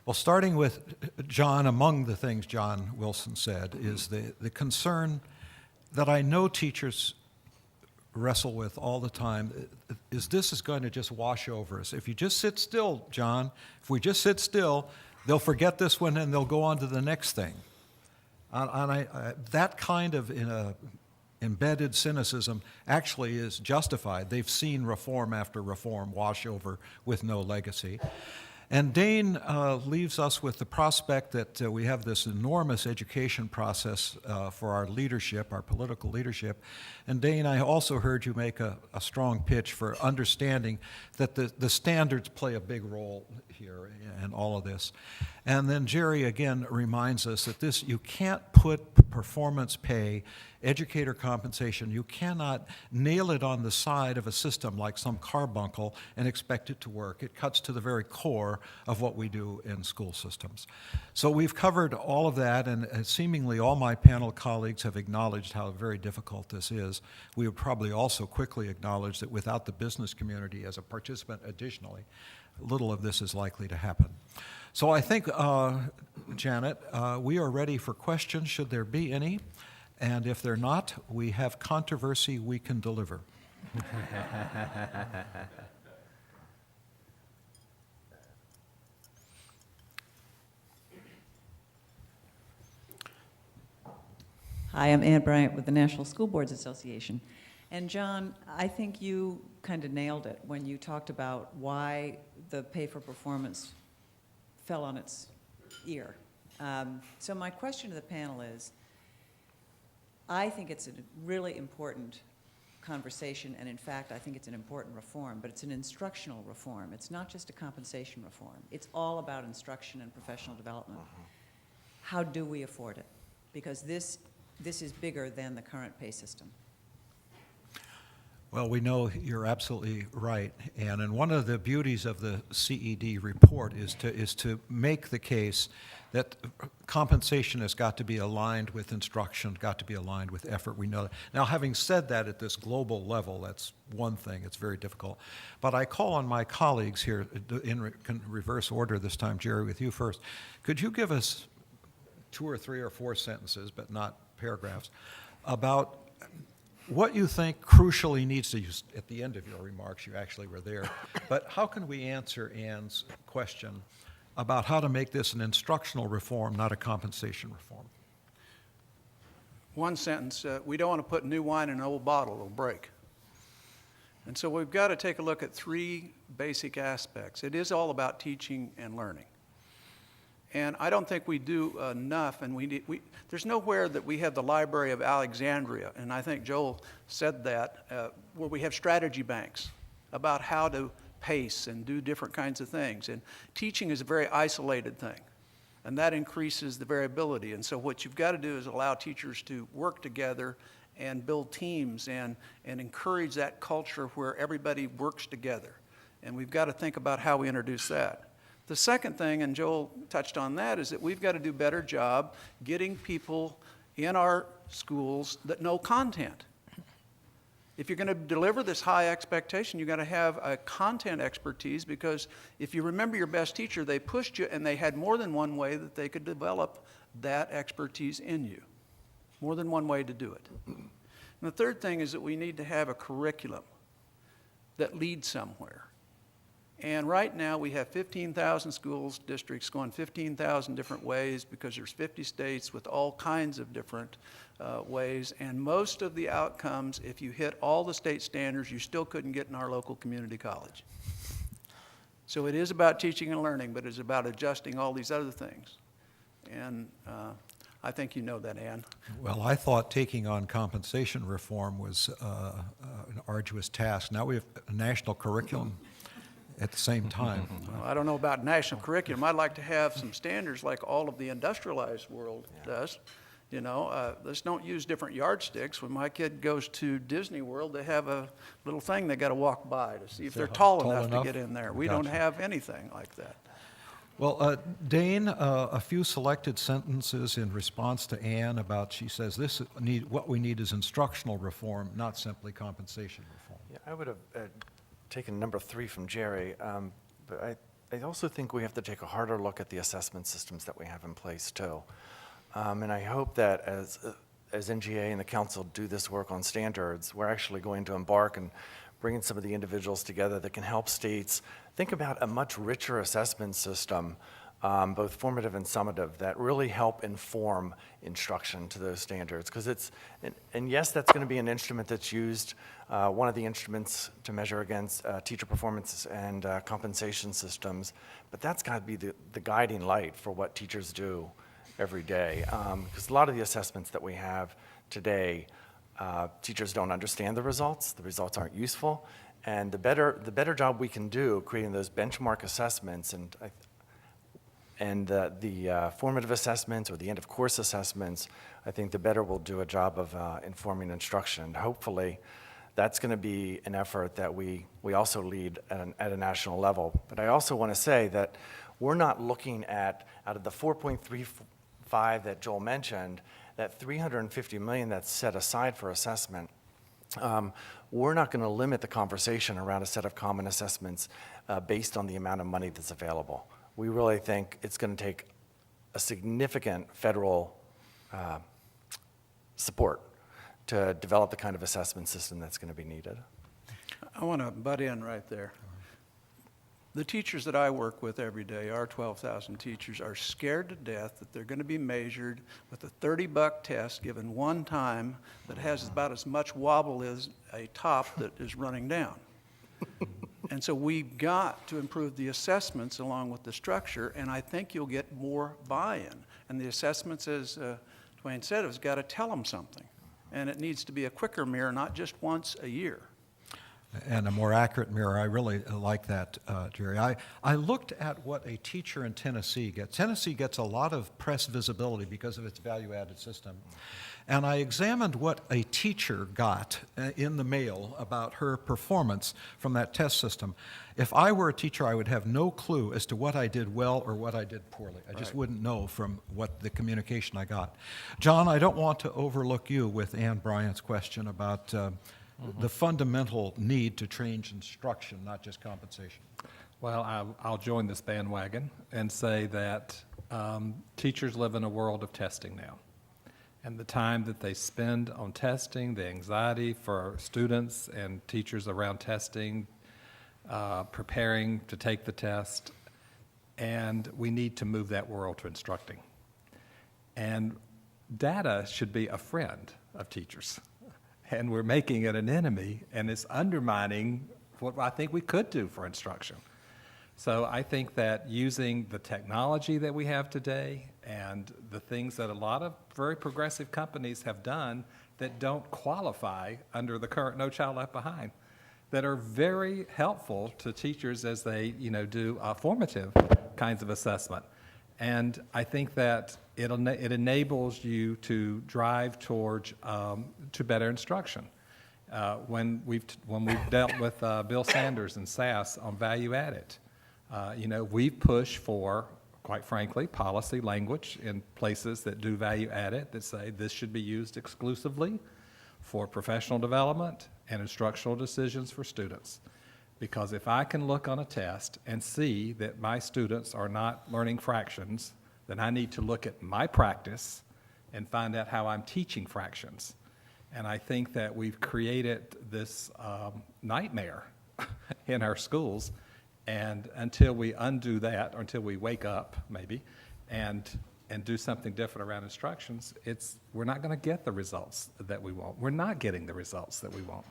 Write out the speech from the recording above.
Well, starting with John, among the things John Wilson said is the concern that I know teachers wrestle with all the time is this is going to just wash over us. If you just sit still, John, if we just sit still, they'll forget this one and they'll go on to the next thing. That kind of embedded cynicism actually is justified. They've seen reform after reform wash over with no legacy. And Dane leaves us with the prospect that we have this enormous education process for our leadership, our political leadership. And Dane, I also heard you make a strong pitch for understanding that the standards play a big role here in all of this. And then Jerry again reminds us that this, you can't put performance pay, educator compensation, you cannot nail it on the side of a system like some carbuncle and expect it to work. It cuts to the very core of what we do in school systems. So we've covered all of that, and seemingly all my panel colleagues have acknowledged how very difficult this is. We would probably also quickly acknowledge that without the business community as a participant additionally, little of this is likely to happen. So I think, Janet, we are ready for questions, should there be any. And if they're not, we have controversy we can deliver. Hi, I'm Ann Bryant with the National School Boards Association. And John, I think you kind of nailed it when you talked about why the pay for performance fell on its ear. So my question to the panel is, I think it's a really important conversation, and in fact, I think it's an important reform, but it's an instructional reform. It's not just a compensation reform. It's all about instruction and professional development. How do we afford it? Because this is bigger than the current pay system. Well, we know you're absolutely right, and one of the beauties of the CED report is to make the case that compensation has got to be aligned with instruction, got to be aligned with effort. We know that. Now, having said that at this global level, that's one thing. It's very difficult. But I call on my colleagues here in reverse order this time. Jerry, with you first. Could you give us 2 or 3 or 4 sentences, but not paragraphs, about what you think crucially needs to use at the end of your remarks? You actually were there. But how can we answer Ann's question about how to make this an instructional reform, not a compensation reform? One sentence, we don't want to put new wine in an old bottle, it'll break. And so we've got to take a look at 3 basic aspects. It is all about teaching and learning. And I don't think we do enough, and there's nowhere that we have the Library of Alexandria, and I think Joel said that, where we have strategy banks about how to pace and do different kinds of things. And teaching is a very isolated thing, and that increases the variability. And so what you've got to do is allow teachers to work together and build teams and encourage that culture where everybody works together. And we've got to think about how we introduce that. The second thing, and Joel touched on that, is that we've got to do a better job getting people in our schools that know content. If you're going to deliver this high expectation, you've got to have a content expertise, because if you remember your best teacher, they pushed you and they had more than one way that they could develop that expertise in you. More than one way to do it. And the third thing is that we need to have a curriculum that leads somewhere. And right now we have 15,000 schools, districts going 15,000 different ways, because there's 50 states with all kinds of different ways. And most of the outcomes, if you hit all the state standards, you still couldn't get in our local community college. So it is about teaching and learning, but it's about adjusting all these other things. And I think you know that, Ann. Well, I thought taking on compensation reform was an arduous task. Now we have a national curriculum at the same time. Well, I don't know about national curriculum. I'd like to have some standards like all of the industrialized world does. You know, let's don't use different yardsticks. When my kid goes to Disney World, they have a little thing they got to walk by to see if they're tall enough to get in there. We don't have anything like that. Well, Dane, a few selected sentences in response to Ann about, she says, what we need is instructional reform, not simply compensation reform. Yeah, I would have taken number 3 from Jerry, but I also think we have to take a harder look at the assessment systems that we have in place too. And I hope that as NGA and the council do this work on standards, we're actually going to embark and bringing some of the individuals together that can help states think about a much richer assessment system, both formative and summative, that really help inform instruction to those standards. Because and yes, that's going to be an instrument that's used, one of the instruments to measure against teacher performance and compensation systems, but that's got to be the guiding light for what teachers do every day. Because a lot of the assessments that we have today, teachers don't understand the results aren't useful, and the better job we can do creating those benchmark assessments and the formative assessments or the end of course assessments, I think the better we'll do a job of informing instruction. Hopefully, that's going to be an effort that we also lead at a national level. But I also want to say that we're not looking at, out of the 4.35 that Joel mentioned, that $350 million that's set aside for assessment, we're not going to limit the conversation around a set of common assessments based on the amount of money that's available. We really think it's going to take a significant federal support to develop the kind of assessment system that's going to be needed. I want to butt in right there. The teachers that I work with every day, our 12,000 teachers, are scared to death that they're going to be measured with a $30 test given one time that has about as much wobble as a top that is running down. And so we've got to improve the assessments along with the structure, and I think you'll get more buy-in. And the assessments, as Dwayne said, has got to tell them something. And it needs to be a quicker mirror, not just once a year. And a more accurate mirror. I really like that, Jerry. I looked at what a teacher in Tennessee gets. Tennessee gets a lot of press visibility because of its value-added system. And I examined what a teacher got in the mail about her performance from that test system. If I were a teacher, I would have no clue as to what I did well or what I did poorly. I just wouldn't know from what the communication I got. John, I don't want to overlook you with Ann Bryant's question about the fundamental need to change instruction, not just compensation. Well, I'll join this bandwagon and say that teachers live in a world of testing now. And the time that they spend on testing, the anxiety for students and teachers around testing, preparing to take the test, and we need to move that world to instructing. And data should be a friend of teachers. And we're making it an enemy, and it's undermining what I think we could do for instruction. So I think that using the technology that we have today and the things that a lot of very progressive companies have done that don't qualify under the current No Child Left Behind, that are very helpful to teachers as they, do formative kinds of assessment. And I think that it enables you to drive towards to better instruction. When we've dealt with Bill Sanders and SAS on value added, we've pushed for, quite frankly, policy language in places that do value added that say this should be used exclusively for professional development and instructional decisions for students. Because if I can look on a test and see that my students are not learning fractions, then I need to look at my practice and find out how I'm teaching fractions. And I think that we've created this nightmare in our schools, and until we undo that, or until we wake up, maybe, and do something different around instructions, we're not going to get the results that we want. We're not getting the results that we want.